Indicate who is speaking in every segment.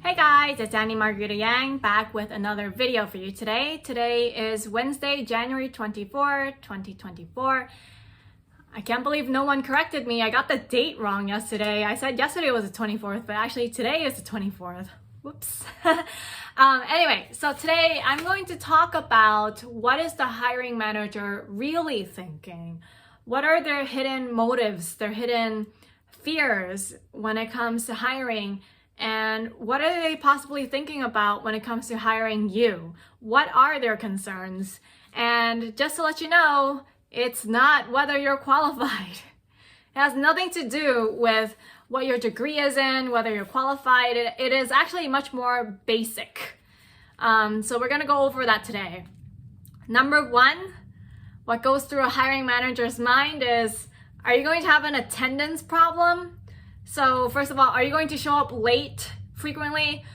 Speaker 1: Hey guys, it's Annie Margarita Yang back with another video for you today. Today is Wednesday, January 24, 2024. I can't believe no one corrected me. I got the date wrong yesterday. I said yesterday was the 24th, but actually today is the 24th. Whoops. Anyway, so today I'm going to talk about what is the hiring manager really thinking? What are their hidden motives, their hidden fears when it comes to hiring? And what are they possibly thinking about when it comes to hiring you? What are their concerns? And just to let you know, it's not whether you're qualified. It has nothing to do with what your degree is in, whether you're qualified. It is actually much more basic. So we're gonna go over that today. Number one, what goes through a hiring manager's mind is, are you going to have an attendance problem? So first of all, are you going to show up late frequently?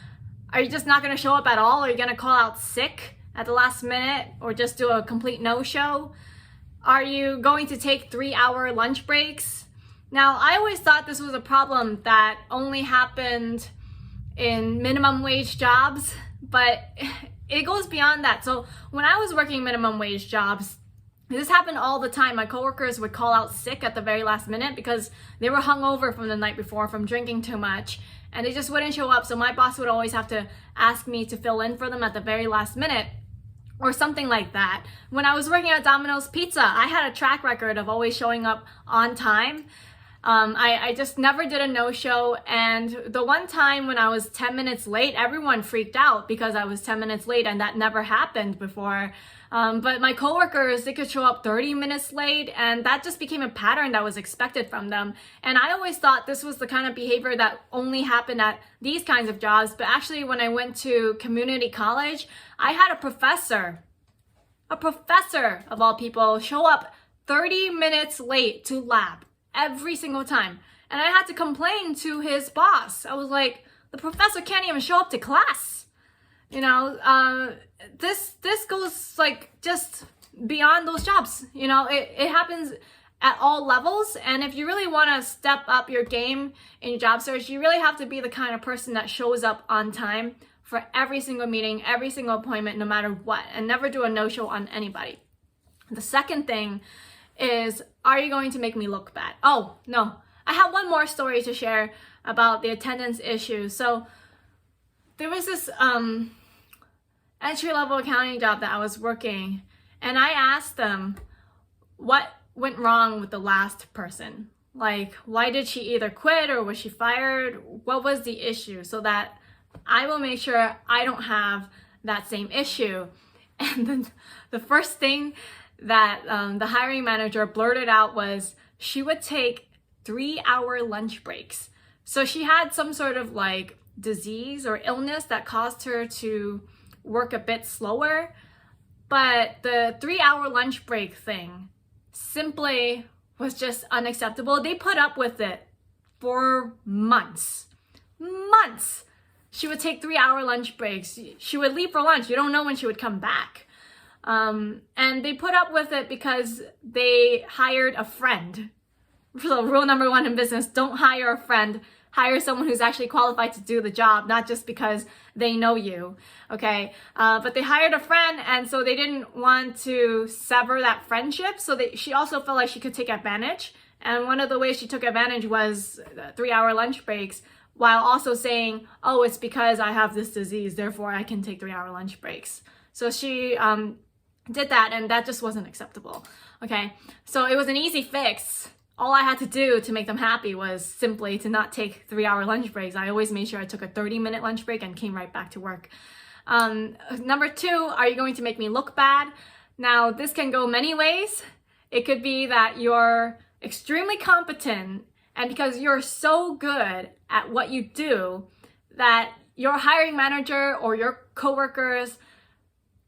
Speaker 1: Are you just not going to show up at all? Are you going to call out sick at the last minute or just do a complete no-show? Are you going to take 3-hour lunch breaks? Now, I always thought this was a problem that only happened in minimum wage jobs, but it goes beyond that. So when I was working minimum wage jobs, this happened all the time. My coworkers would call out sick at the very last minute because they were hungover from the night before from drinking too much, and they just wouldn't show up. So my boss would always have to ask me to fill in for them at the very last minute or something like that. When I was working at Domino's Pizza, I had a track record of always showing up on time. I just never did a no-show, and the one time when I was 10 minutes late, everyone freaked out because I was 10 minutes late, and that never happened before. But my coworkers, they could show up 30 minutes late, and that just became a pattern that was expected from them. And I always thought this was the kind of behavior that only happened at these kinds of jobs, but actually when I went to community college, I had a professor of all people, show up 30 minutes late to lab every single time. And I had to complain to his boss. I was like, the professor can't even show up to class. You know, this goes like just beyond those jobs. You know, it happens at all levels. And if you really want to step up your game in your job search, you really have to be the kind of person that shows up on time for every single meeting, every single appointment, no matter what, and never do a no-show on anybody. The second thing is, are you going to make me look bad? Oh, no. I have one more story to share about the attendance issue. So there was this entry-level accounting job that I was working, and I asked them what went wrong with the last person. Like, why did she either quit or was she fired? What was the issue, so that I will make sure I don't have that same issue. And then the first thing that the hiring manager blurted out was she would take 3-hour lunch breaks. So she had some sort of like disease or illness that caused her to work a bit slower, but the 3-hour lunch break thing simply was just unacceptable. They put up with it for months. She would take 3-hour lunch breaks. She would leave for lunch. You don't know when she would come back. And they put up with it because they hired a friend. So rule number one in business, don't hire a friend. Hire someone who's actually qualified to do the job, not just because they know you, okay? But they hired a friend, and so they didn't want to sever that friendship. So she also felt like she could take advantage. And one of the ways she took advantage was 3-hour lunch breaks, while also saying, oh, it's because I have this disease, therefore I can take 3-hour lunch breaks. So she did that, and that just wasn't acceptable, okay? So it was an easy fix. All I had to do to make them happy was simply to not take 3-hour lunch breaks. I always made sure I took a 30-minute lunch break and came right back to work. Number two, are you going to make me look bad? Now, this can go many ways. It could be that you're extremely competent, and because you're so good at what you do, that your hiring manager or your coworkers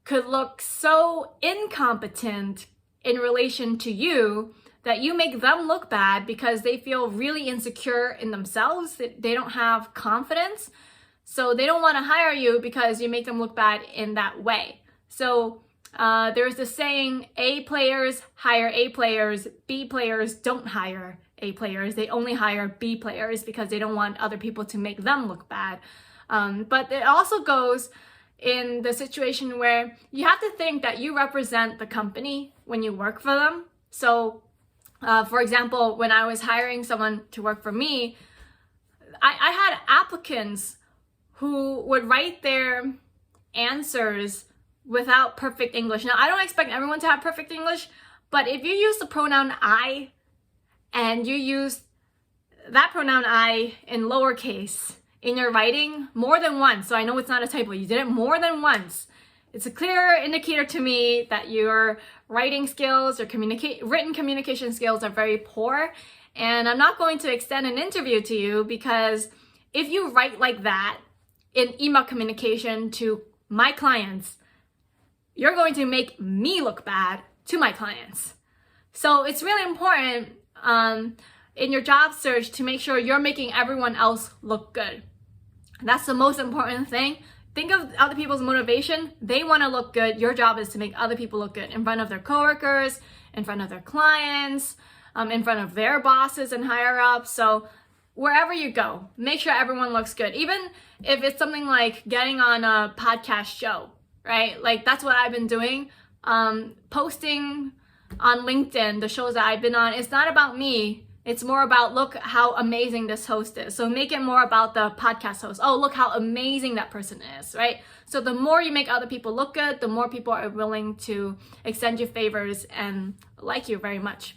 Speaker 1: could look so incompetent in relation to you that you make them look bad because they feel really insecure in themselves. They don't have confidence. So they don't want to hire you because you make them look bad in that way. So there's this saying, A players hire A players, B players don't hire A players. They only hire B players because they don't want other people to make them look bad. But it also goes in the situation where you have to think that you represent the company when you work for them. So, for example, when I was hiring someone to work for me, I had applicants who would write their answers without perfect English. Now, I don't expect everyone to have perfect English, but if you use the pronoun I and you use that pronoun I in lowercase in your writing more than once, so I know it's not a typo, you did it more than once, it's a clear indicator to me that your writing skills or written communication skills are very poor, and I'm not going to extend an interview to you, because if you write like that in email communication to my clients, you're going to make me look bad to my clients. So it's really important in your job search to make sure you're making everyone else look good. That's the most important thing. Think of other people's motivation. They want to look good. Your job is to make other people look good in front of their coworkers, in front of their clients, in front of their bosses and higher ups. So wherever you go, make sure everyone looks good. Even if it's something like getting on a podcast show, right? Like that's what I've been doing. Posting on LinkedIn, the shows that I've been on, it's not about me. It's more about, look how amazing this host is. So make it more about the podcast host. Oh, look how amazing that person is, right? So the more you make other people look good, the more people are willing to extend you favors and like you very much.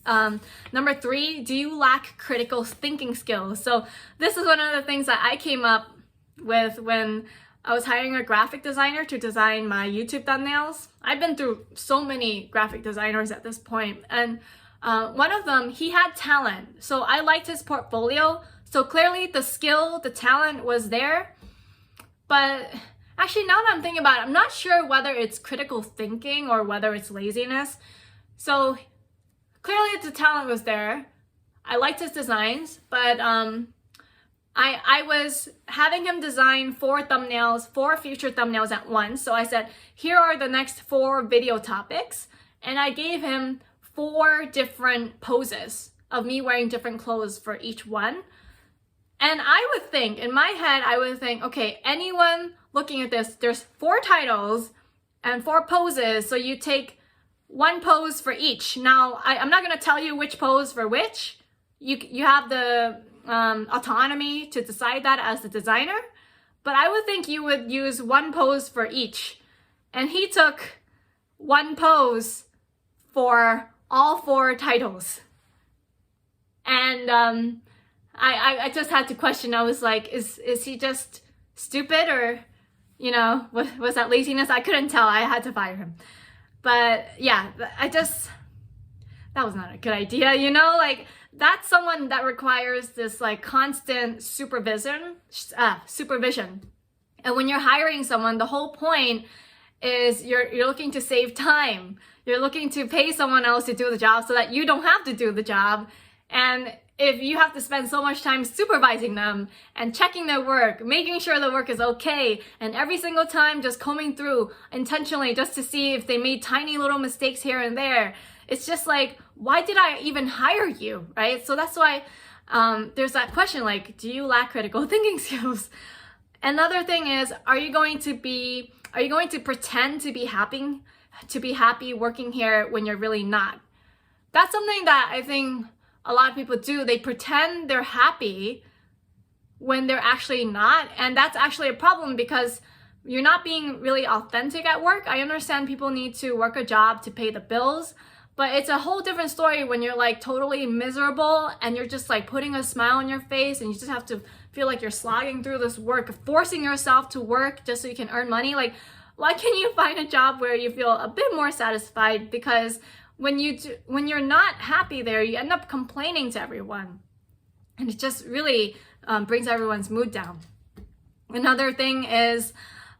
Speaker 1: Number 3, do you lack critical thinking skills? So this is one of the things that I came up with when I was hiring a graphic designer to design my YouTube thumbnails. I've been through so many graphic designers at this point, and one of them, he had talent. So I liked his portfolio. So clearly the skill, the talent was there. But actually, now that I'm thinking about it, I'm not sure whether it's critical thinking or whether it's laziness. So clearly the talent was there. I liked his designs, but I was having him design 4 future thumbnails at once. So I said, here are the next 4 video topics. And I gave him 4 different poses of me wearing different clothes for each one. And I would think, in my head, okay, anyone looking at this, there's 4 titles and 4 poses. So you take 1 pose for each. Now, I'm not going to tell you which pose for which. You have the autonomy to decide that as the designer. But I would think you would use 1 pose for each. And he took 1 pose for all 4 titles. And I just had to question. I was like, is he just stupid, or, you know, was that laziness? I couldn't tell. I had to fire him. But yeah, that was not a good idea, you know? Like, that's someone that requires this like constant supervision. And when you're hiring someone, the whole point is you're looking to save time. You're looking to pay someone else to do the job so that you don't have to do the job. And if you have to spend so much time supervising them and checking their work, making sure the work is okay, and every single time just combing through intentionally just to see if they made tiny little mistakes here and there, it's just like, why did I even hire you, right? So that's why there's that question, like, do you lack critical thinking skills? Another thing is, are you going to pretend to be happy working here when you're really not? That's something that I think a lot of people do. They pretend they're happy when they're actually not. And that's actually a problem, because you're not being really authentic at work. I understand people need to work a job to pay the bills, but it's a whole different story when you're like totally miserable and you're just like putting a smile on your face and you just have to feel like you're slogging through this work, forcing yourself to work just so you can earn money. Like, why can't you find a job where you feel a bit more satisfied? Because when you're not happy there, you end up complaining to everyone, and it just really brings everyone's mood down. Another thing is,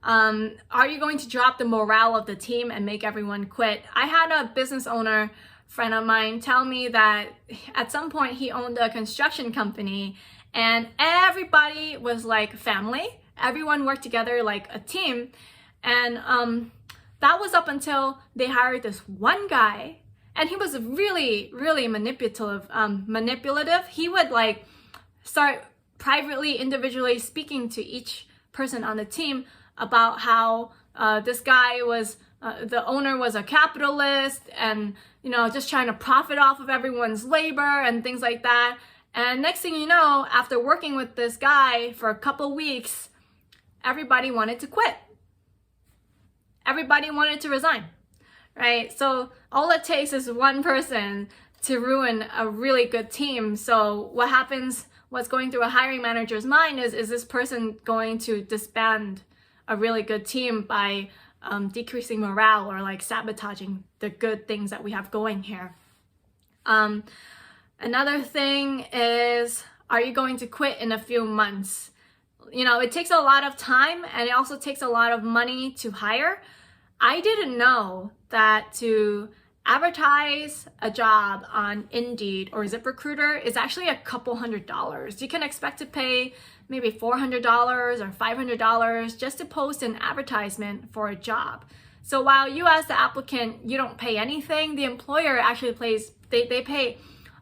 Speaker 1: are you going to drop the morale of the team and make everyone quit? I had a business owner friend of mine tell me that at some point he owned a construction company and everybody was like family. Everyone worked together like a team. And that was up until they hired this one guy, and he was really, really manipulative. He would like start privately, individually speaking to each person on the team about how this guy was, the owner was a capitalist and, you know, just trying to profit off of everyone's labor and things like that. And next thing you know, after working with this guy for a couple weeks, everybody wanted to quit. Everybody wanted to resign, right? So all it takes is one person to ruin a really good team. So what happens, what's going through a hiring manager's mind is this person going to disband a really good team by decreasing morale or like sabotaging the good things that we have going here. Another thing is, are you going to quit in a few months? You know, it takes a lot of time and it also takes a lot of money to hire. I didn't know that to advertise a job on Indeed or ZipRecruiter is actually a couple $100s. You can expect to pay maybe $400 or $500 just to post an advertisement for a job. So while you as the applicant, you don't pay anything, the employer actually they pay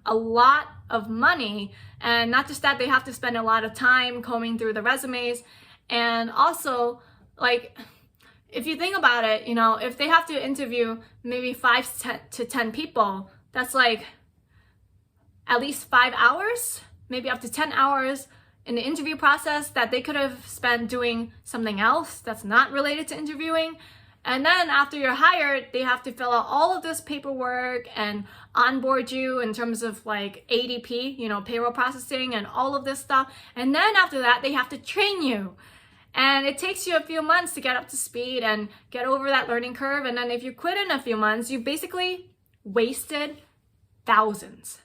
Speaker 1: a lot of money. And not just that, they have to spend a lot of time combing through the resumes. And also, like, if you think about it, you know, if they have to interview maybe 5 to 10 people, that's like at least 5 hours, maybe up to 10 hours in the interview process that they could have spent doing something else that's not related to interviewing. And then after you're hired, they have to fill out all of this paperwork and onboard you in terms of like ADP, you know, payroll processing and all of this stuff. And then after that, they have to train you. And it takes you a few months to get up to speed and get over that learning curve. And then if you quit in a few months, you basically wasted thousands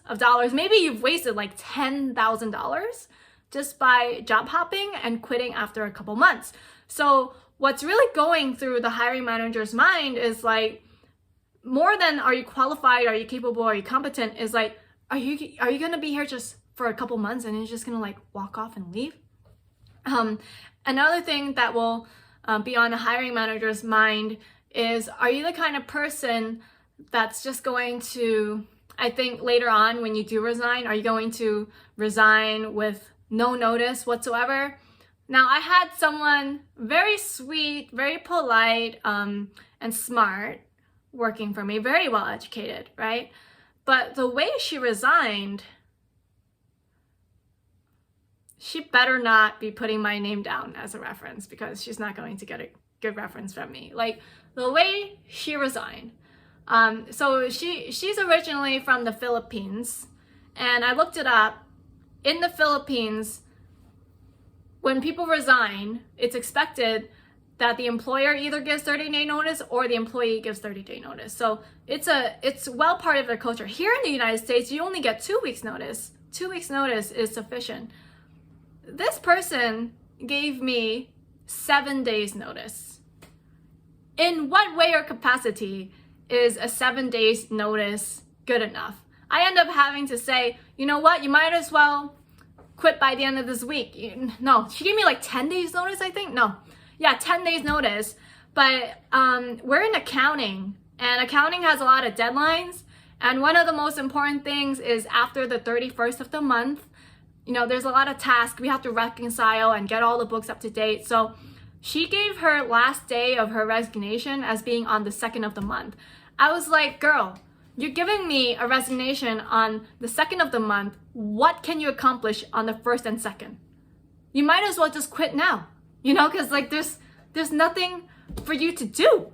Speaker 1: of dollars. Maybe you've wasted like $10,000 just by job hopping and quitting after a couple months. So what's really going through the hiring manager's mind is like, more than are you qualified, are you capable, are you competent, is like, are you gonna be here just for a couple months and you're just gonna like walk off and leave? Another thing that will be on a hiring manager's mind is, are you the kind of person that's just going to, I think later on when you do resign, are you going to resign with no notice whatsoever? Now, I had someone very sweet, very polite, and smart working for me, very well educated, right? But the way she resigned, she better not be putting my name down as a reference, because she's not going to get a good reference from me. Like the way she resigned. So she's originally from the Philippines, and I looked it up. In the Philippines, when people resign, it's expected that the employer either gives 30-day notice or the employee gives 30-day notice. So it's well part of their culture. Here in the United States, you only get 2 weeks notice. 2 weeks notice is sufficient. This person gave me 7 days notice. In what way or capacity is a 7 days notice good enough? I end up having to say, you know what, you might as well quit by the end of this week. No, she gave me like 10 days notice, I think. No, yeah, 10 days notice. But we're in accounting, and accounting has a lot of deadlines. And one of the most important things is after the 31st of the month, you know, there's a lot of tasks we have to reconcile and get all the books up to date. So she gave her last day of her resignation as being on the 2nd of the month. I was like, girl, you're giving me a resignation on the 2nd of the month. What can you accomplish on the 1st and 2nd? You might as well just quit now, you know, because like there's nothing for you to do.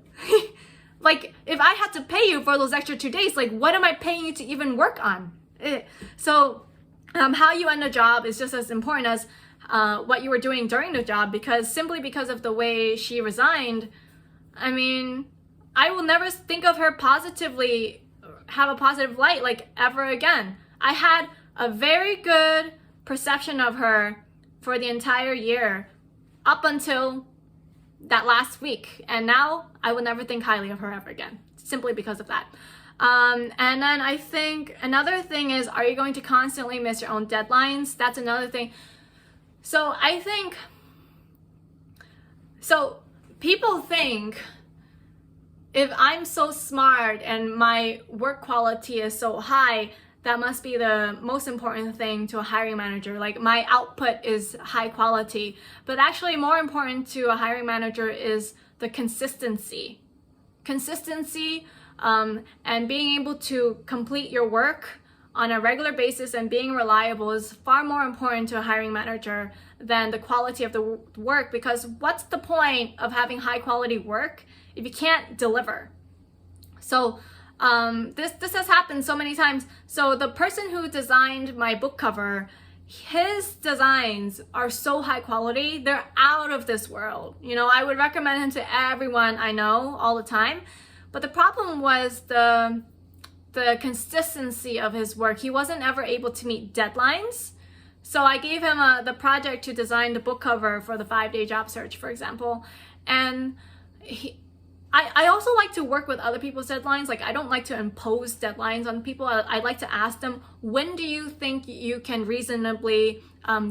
Speaker 1: Like if I had to pay you for those extra 2 days, like what am I paying you to even work on? So how you end a job is just as important as what you were doing during the job, because simply because of the way she resigned, I mean, I will never think of her positively, have a positive light like ever again. I had a very good perception of her for the entire year up until that last week, and now I will never think highly of her ever again, simply because of that. And then I think another thing is, are you going to constantly miss your own deadlines? That's another thing. So I think, so people think if I'm so smart and my work quality is so high, that must be the most important thing to a hiring manager. Like, my output is high quality, but actually more important to a hiring manager is the consistency. And being able to complete your work on a regular basis and being reliable is far more important to a hiring manager than the quality of the work, because what's the point of having high quality work if you can't deliver? So this has happened so many times. So the person who designed my book cover, his designs are so high quality, they're out of this world. You know, I would recommend him to everyone I know all the time. But the problem was the consistency of his work. He wasn't ever able to meet deadlines. So I gave him the project to design the book cover for the 5-day job search, for example. And I also like to work with other people's deadlines. Like, I don't like to impose deadlines on people. I like to ask them, when do you think you can reasonably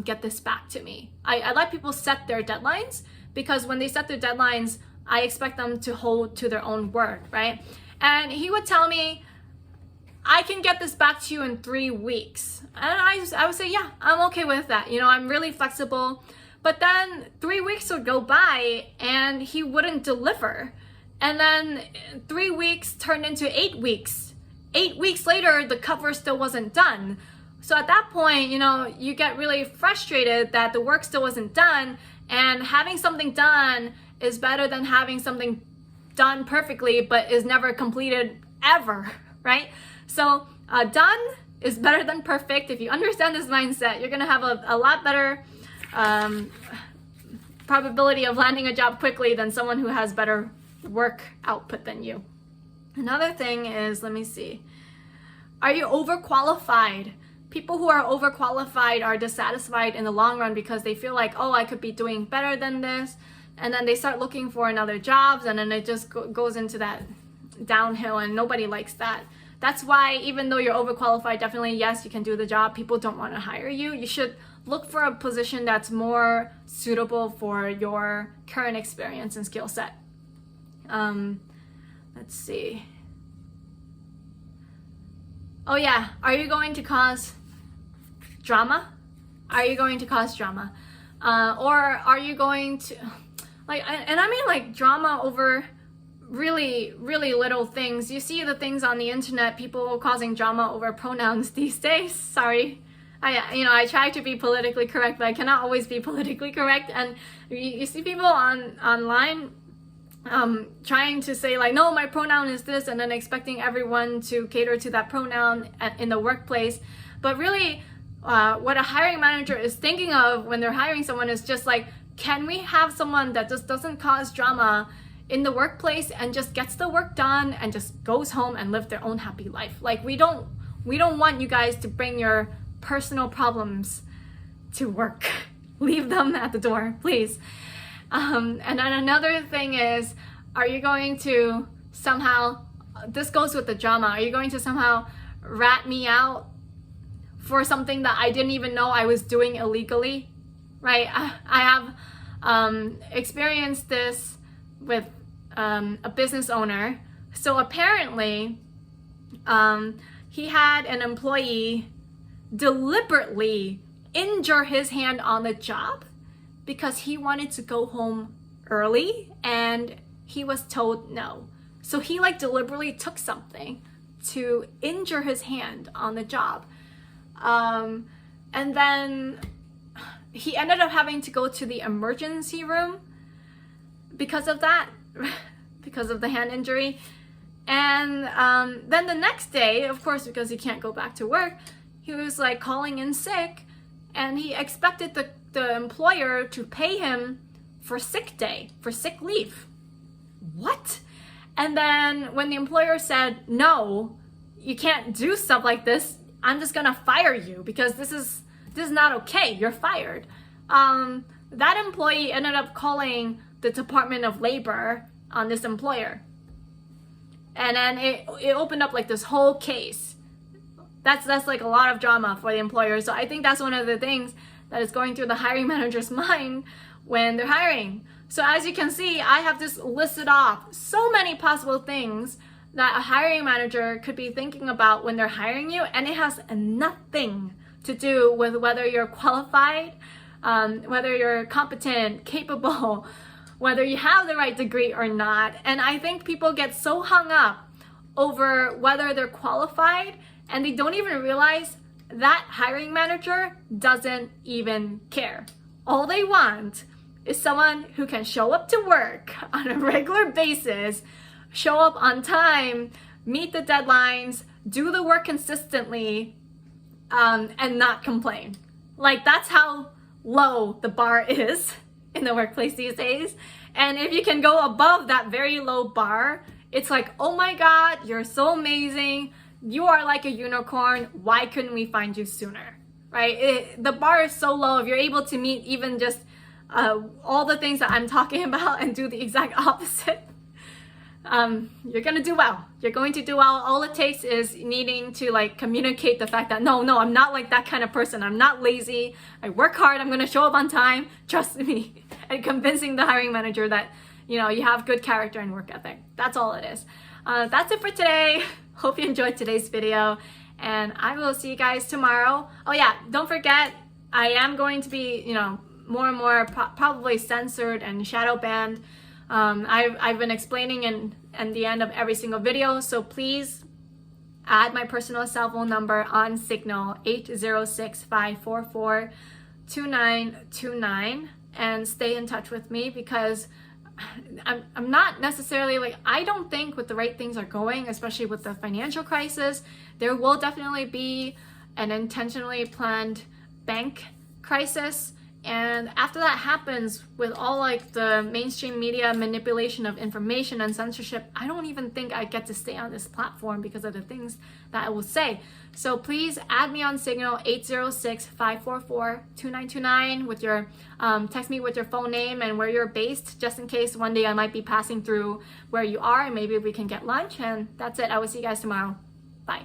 Speaker 1: get this back to me? I let people set their deadlines, because when they set their deadlines, I expect them to hold to their own word, right? And he would tell me, I can get this back to you in 3 weeks. And I would say, yeah, I'm okay with that. You know, I'm really flexible. But then 3 weeks would go by and he wouldn't deliver. And then 3 weeks turned into 8 weeks. 8 weeks later, the cover still wasn't done. So at that point, you know, you get really frustrated that the work still wasn't done, and having something done is better than having something done perfectly but is never completed ever, right? So done is better than perfect. If you understand this mindset, you're gonna have a lot better probability of landing a job quickly than someone who has better work output than you. Another thing is, let me see, are you overqualified? People who are overqualified are dissatisfied in the long run because they feel like, oh, I could be doing better than this. And then they start looking for another jobs, and then it just goes into that downhill, and nobody likes that. That's why, even though you're overqualified, definitely, yes, you can do the job, people don't want to hire you. You should look for a position that's more suitable for your current experience and skill set. Let's see. Oh yeah, are you going to cause drama? Are you going to cause drama? Or are you going to, like, and I mean like drama over really, really little things. You see the things on the internet, people causing drama over pronouns these days. Sorry. I try to be politically correct, but I cannot always be politically correct. And you see people online trying to say like, no, my pronoun is this, and then expecting everyone to cater to that pronoun in the workplace. But really, what a hiring manager is thinking of when they're hiring someone is just like, can we have someone that just doesn't cause drama in the workplace and just gets the work done and just goes home and live their own happy life? Like, we don't want you guys to bring your personal problems to work. Leave them at the door, please. And then another thing is, are you going to somehow, this goes with the drama, are you going to somehow rat me out for something that I didn't even know I was doing illegally, right? I have experienced this with a business owner. So apparently he had an employee deliberately injure his hand on the job because he wanted to go home early and he was told no. So he like deliberately took something to injure his hand on the job. And then he ended up having to go to the emergency room because of that, because of the hand injury. And then the next day, of course, because he can't go back to work, he was like calling in sick, and he expected the employer to pay him for sick day, for sick leave. What? And then when the employer said, no, you can't do stuff like this, I'm just gonna fire you because this is not okay, you're fired. That employee ended up calling the Department of Labor on this employer. And then it opened up like this whole case. That's like a lot of drama for the employer. So I think that's one of the things that is going through the hiring manager's mind when they're hiring. So as you can see, I have just listed off so many possible things that a hiring manager could be thinking about when they're hiring you, and it has nothing to do with whether you're qualified, whether you're competent, capable, whether you have the right degree or not. And I think people get so hung up over whether they're qualified, and they don't even realize that hiring manager doesn't even care. All they want is someone who can show up to work on a regular basis, show up on time, meet the deadlines, do the work consistently, and not complain. Like, that's how low the bar is in the workplace these days. And if you can go above that very low bar, it's like, oh my God, you're so amazing. You are like a unicorn. Why couldn't we find you sooner? Right? The bar is so low. If you're able to meet even just all the things that I'm talking about and do the exact opposite, you're gonna do well. You're going to do well. All it takes is needing to like communicate the fact that no, I'm not like that kind of person. I'm not lazy. I work hard. I'm gonna show up on time. Trust me. And convincing the hiring manager that, you know, you have good character and work ethic. That's all it is. That's it for today. Hope you enjoyed today's video, and I will see you guys tomorrow. Oh yeah, don't forget, I am going to be, you know, more and more probably censored and shadow banned. I've been explaining in the end of every single video, so please add my personal cell phone number on Signal 806-544-2929 and stay in touch with me, because I'm not necessarily like, I don't think with the right things are going, especially with the financial crisis, there will definitely be an intentionally planned bank crisis. And after that happens, with all like the mainstream media manipulation of information and censorship, I don't even think I get to stay on this platform because of the things that I will say. So please add me on Signal 806-544-2929 with your, text me with your phone name and where you're based, just in case one day I might be passing through where you are, and maybe we can get lunch. And that's it. I will see you guys tomorrow. Bye.